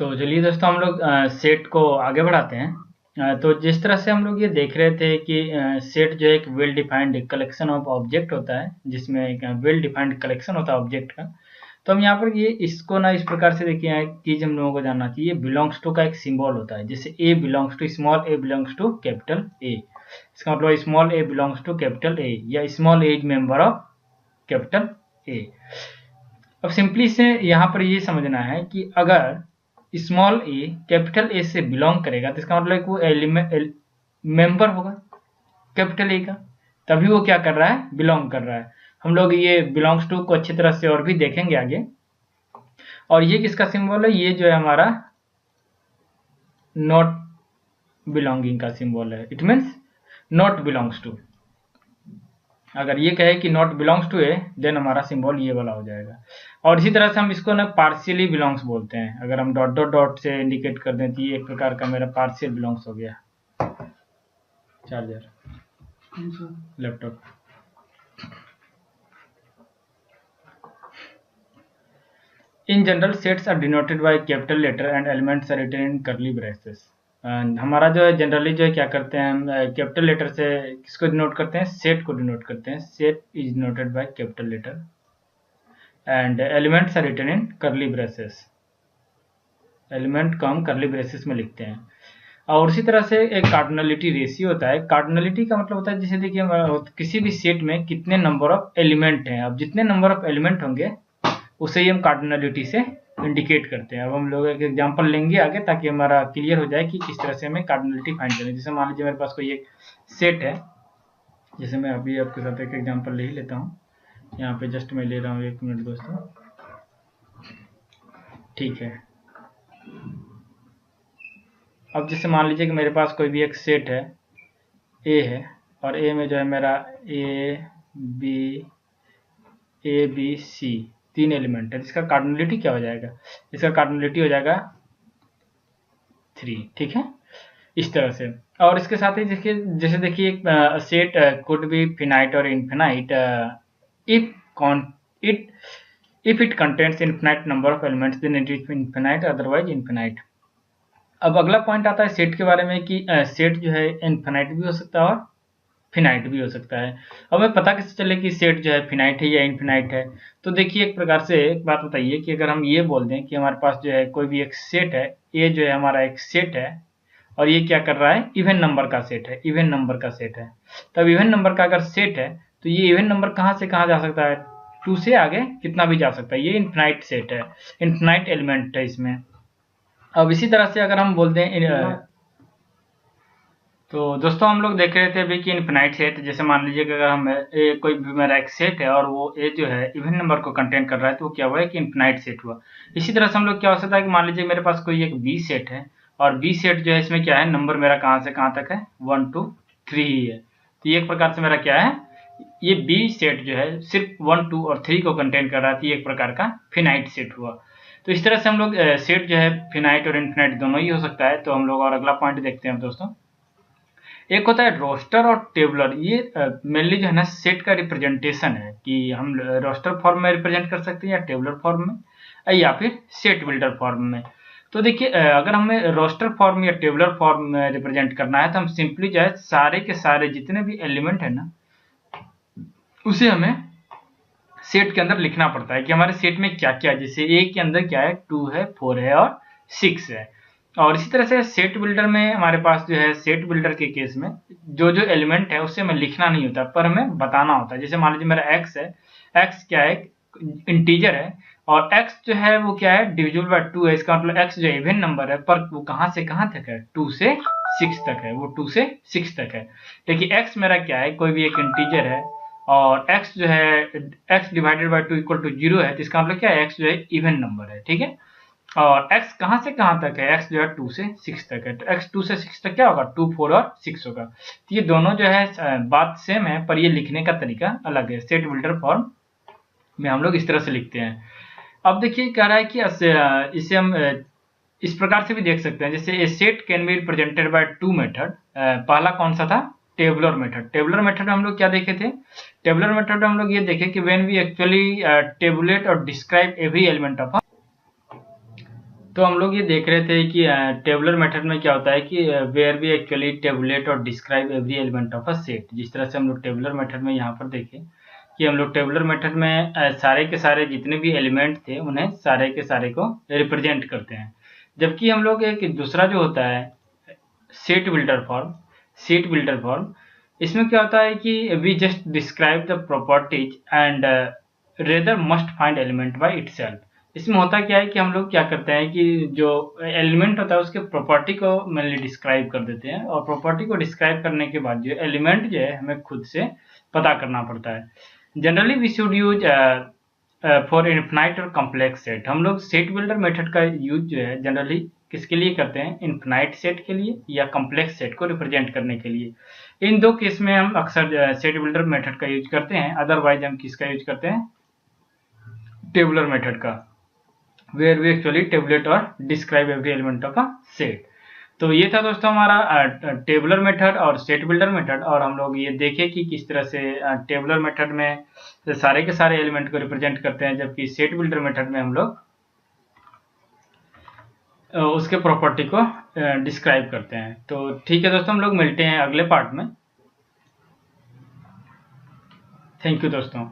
तो चलिए दोस्तों हम लोग सेट को आगे बढ़ाते हैं। तो जिस तरह से हम लोग ये देख रहे थे कि सेट जो है एक well defined collection of object होता है, जिसमें एक वेल डिफाइंड कलेक्शन होता है ऑब्जेक्ट का। तो हम यहाँ पर ये इसको ना इस प्रकार से देखिए, एक चीज हम लोगों को जानना चाहिए, बिलोंग्स टू का एक सिंबल होता है। जैसे A belongs to small A belongs to capital A, इसका मतलब small A belongs to capital A या small A is member of capital A. अब सिंपली से यहाँ पर ये समझना है कि अगर स्मॉल ए कैपिटल ए से बिलोंग करेगा तो इसका मतलब वो एलिमेंट मेंबर होगा कैपिटल ए का, तभी वो क्या कर रहा है, बिलोंग कर रहा है। हम लोग ये बिलोंग्स टू को अच्छी तरह से और भी देखेंगे आगे। और ये किसका सिंबल है, ये जो है हमारा नॉट बिलोंगिंग का सिंबल है। It means not belongs to. अगर ये कहे कि not belongs to A, then हमारा सिंबल ये वाला हो जाएगा। और इसी तरह से हम इसको ना पार्शियली बिलोंग्स बोलते हैं। अगर हम डॉट डॉट डॉट से इंडिकेट कर दें तो ये एक प्रकार का मेरा पार्शियल बिलोंग्स हो गया। Charger, laptop. In general sets are denoted by capital letter and elements are written in curly braces. हमारा जो है जनरली जो है क्या करते हैं हम, कैपिटल लेटर से किसको डिनोट करते हैं, सेट को डिनोट करते हैं। Set is denoted by capital letter and elements are written in curly braces. Element को हम कर्ली ब्रेसेस में लिखते हैं। और उसी तरह से एक कार्डिनलिटी रेशियो होता है। कार्डिनलिटी का मतलब होता है, जैसे देखिए किसी भी सेट में कितने नंबर ऑफ एलिमेंट हैं। अब जितने नंबर ऑफ एलिमेंट होंगे उसे ही हम कार्डिनलिटी से इंडिकेट करते हैं। अब हम लोग एक एग्जांपल लेंगे आगे ताकि हमारा क्लियर हो जाए कि किस तरह से हमें कार्डिनलिटी फाइंड करनी है। जैसे मान लीजिए मेरे पास कोई एक सेट है, जैसे मैं अभी आपके साथ एक एग्जांपल ले ही लेता हूँ। यहाँ पे जस्ट मैं ले रहा हूँ, 1 मिनट दोस्तों, ठीक है। अब जैसे मान लीजिए कि मेरे पास कोई भी एक सेट है, ए है, और ए में जो है मेरा ए बी सी 3 एलिमेंट है। इसका कार्डिनलिटी क्या हो जाएगा, इसका कार्डिनलिटी हो जाएगा 3, ठीक है, इस तरह से। और इसके साथ ही देखिए, जैसे देखिए एक सेट कुड बी फिनाइट और infinite if it contains infinite number of elements then it is infinite, otherwise infinite. अब अगला पॉइंट आता है सेट के बारे में कि सेट जो है इनफिनाइट भी हो सकता है और फिनाइट भी हो सकता है। अब हमें पता कैसे चले कि सेट जो है फिनाइट है या इनफिनाइट है। तो देखिए एक प्रकार से एक बात बताइए कि अगर हम ये बोल दें कि हमारे पास जो है कोई भी एक सेट है, ये जो है हमारा एक सेट है और ये क्या कर रहा है, इवन नंबर का सेट है, इवन नंबर का सेट है। तब इवन नंबर का अगर सेट है तो ये इवन नंबर कहाँ से कहाँ जा सकता है, 2 से आगे कितना भी जा सकता है। ये इनफिनाइट सेट है, इनफिनाइट एलिमेंट है इसमें। अब इसी तरह से अगर हम बोलते हैं, तो दोस्तों हम लोग देख रहे थे अभी कि इनफिनाइट सेट, जैसे मान लीजिए कि अगर हम कोई भी मेरा एक सेट है और वो ए जो है इवन नंबर को कंटेन कर रहा है तो वो क्या हुआ है कि इनफिनाइट सेट हुआ। इसी तरह से हम लोग क्या हो सकता है कि मान लीजिए मेरे पास कोई एक बी सेट है और बी सेट जो है इसमें क्या है, नंबर मेरा कहाँ से कहाँ तक है, 1 2 3 ही है। तो ये एक प्रकार से मेरा क्या है, ये बी सेट जो है सिर्फ 1 2 और 3 को कंटेन कर रहा था, ये एक प्रकार का फिनाइट सेट हुआ। तो इस तरह से हम लोग सेट जो है फिनाइट और इनफिनाइट दोनों ही हो सकता है। तो हम लोग और अगला पॉइंट देखते हैं दोस्तों। एक होता है रोस्टर और टेबलर। ये मेनली जो है ना सेट का रिप्रेजेंटेशन है कि हम रोस्टर फॉर्म में रिप्रेजेंट कर सकते हैं या टेबलर फॉर्म में या फिर सेट बिल्डर फॉर्म में। तो देखिए अगर हमें रोस्टर फॉर्म या टेबलर फॉर्म में रिप्रेजेंट करना है तो हम सिंपली जो है सारे के सारे जितने भी एलिमेंट है ना उसे हमें सेट के अंदर लिखना पड़ता है कि हमारे सेट में क्या क्या, जैसे ए के अंदर क्या है, 2 है, 4 है और 6 है। और इसी तरह से सेट बिल्डर में हमारे पास जो है, सेट बिल्डर के केस में जो जो एलिमेंट है उससे हमें लिखना नहीं होता पर हमें बताना होता है। जैसे मान लीजिए मेरा एक्स है, एक्स क्या है, इंटीजर है और एक्स जो है वो क्या है, डिविजिबल बाय 2 है। इसका मतलब एक्स जो इवन नंबर है पर वो कहाँ से कहाँ तक है, 2 से 6 तक है, वो 2 से 6 तक है। देखिए एक्स मेरा क्या है, कोई भी एक इंटीजर है और x जो है, x divided by 2 equal to 0 है। तो इसका मतलब क्या है, x जो है इवन नंबर है, ठीक है। और x कहाँ से कहाँ तक है, x जो है 2 से 6 तक है। तो x 2 से 6 तक क्या होगा, 2 4 और 6 होगा। तो ये दोनों जो है बात सेम है पर ये लिखने का तरीका अलग है। सेट बिल्डर फॉर्म में हम लोग इस तरह से लिखते हैं। अब देखिए कह रहा है कि इसे हम इस प्रकार से भी देख सकते हैं, जैसे a set can be represented by 2 method. पहला कौन सा था, टेबुलर मेथड। टेबुलर मेथड में हम लोग क्या देखे थे, टेबुलर मेथड में हम लोग ये देखे कि व्हेन वी एक्चुअली टेबुलेट और डिस्क्राइब एवरी एलिमेंट ऑफ तो हम लोग ये देख रहे थे कि टेबुलर मेथड में क्या होता है कि वेयर वी एक्चुअली टेबुलेट और describe every element of a set. जिस तरह से हम लोग टेबुलर मेथड में यहाँ पर देखें कि हम लोग टेबुलर मेथड में सारे के सारे जितने भी एलिमेंट थे उन्हें सारे के सारे को रिप्रेजेंट करते हैं। जबकि हम लोग एक दूसरा जो होता है सेट बिल्डर फॉर्म, इसमें क्या होता है कि we just describe the properties and rather must find element by itself. इसमें होता क्या है कि हम लोग क्या करते हैं कि जो एलिमेंट होता है उसके प्रॉपर्टी को मेनली डिस्क्राइब कर देते हैं, और प्रॉपर्टी को डिस्क्राइब करने के बाद जो एलिमेंट जो है हमें खुद से पता करना पड़ता है। Generally we should use for infinite और कॉम्प्लेक्स सेट। हम लोग सेट बिल्डर मेथड का यूज जो है जनरली किसके लिए करते हैं, इन्फिनाइट सेट के लिए या कॉम्प्लेक्स सेट को रिप्रेजेंट करने के लिए। इन दो केस में हम अक्सर सेट बिल्डर मेथड का यूज करते हैं, अदरवाइज हम किसका यूज करते हैं, टेबुलर मेथड का, वेयर वी एक्चुअली टेबुलेट और describe every element of a set. तो ये था दोस्तों हमारा टेबुलर मेथड और सेट बिल्डर मेथड, और हम लोग ये देखे कि किस तरह से टेबुलर मेथड में सारे के सारे एलिमेंट को रिप्रेजेंट करते हैं, जबकि सेट बिल्डर मेथड में हम लोग उसके प्रॉपर्टी को डिस्क्राइब करते हैं। तो ठीक है दोस्तों, हम लोग मिलते हैं अगले पार्ट में। थैंक यू दोस्तों।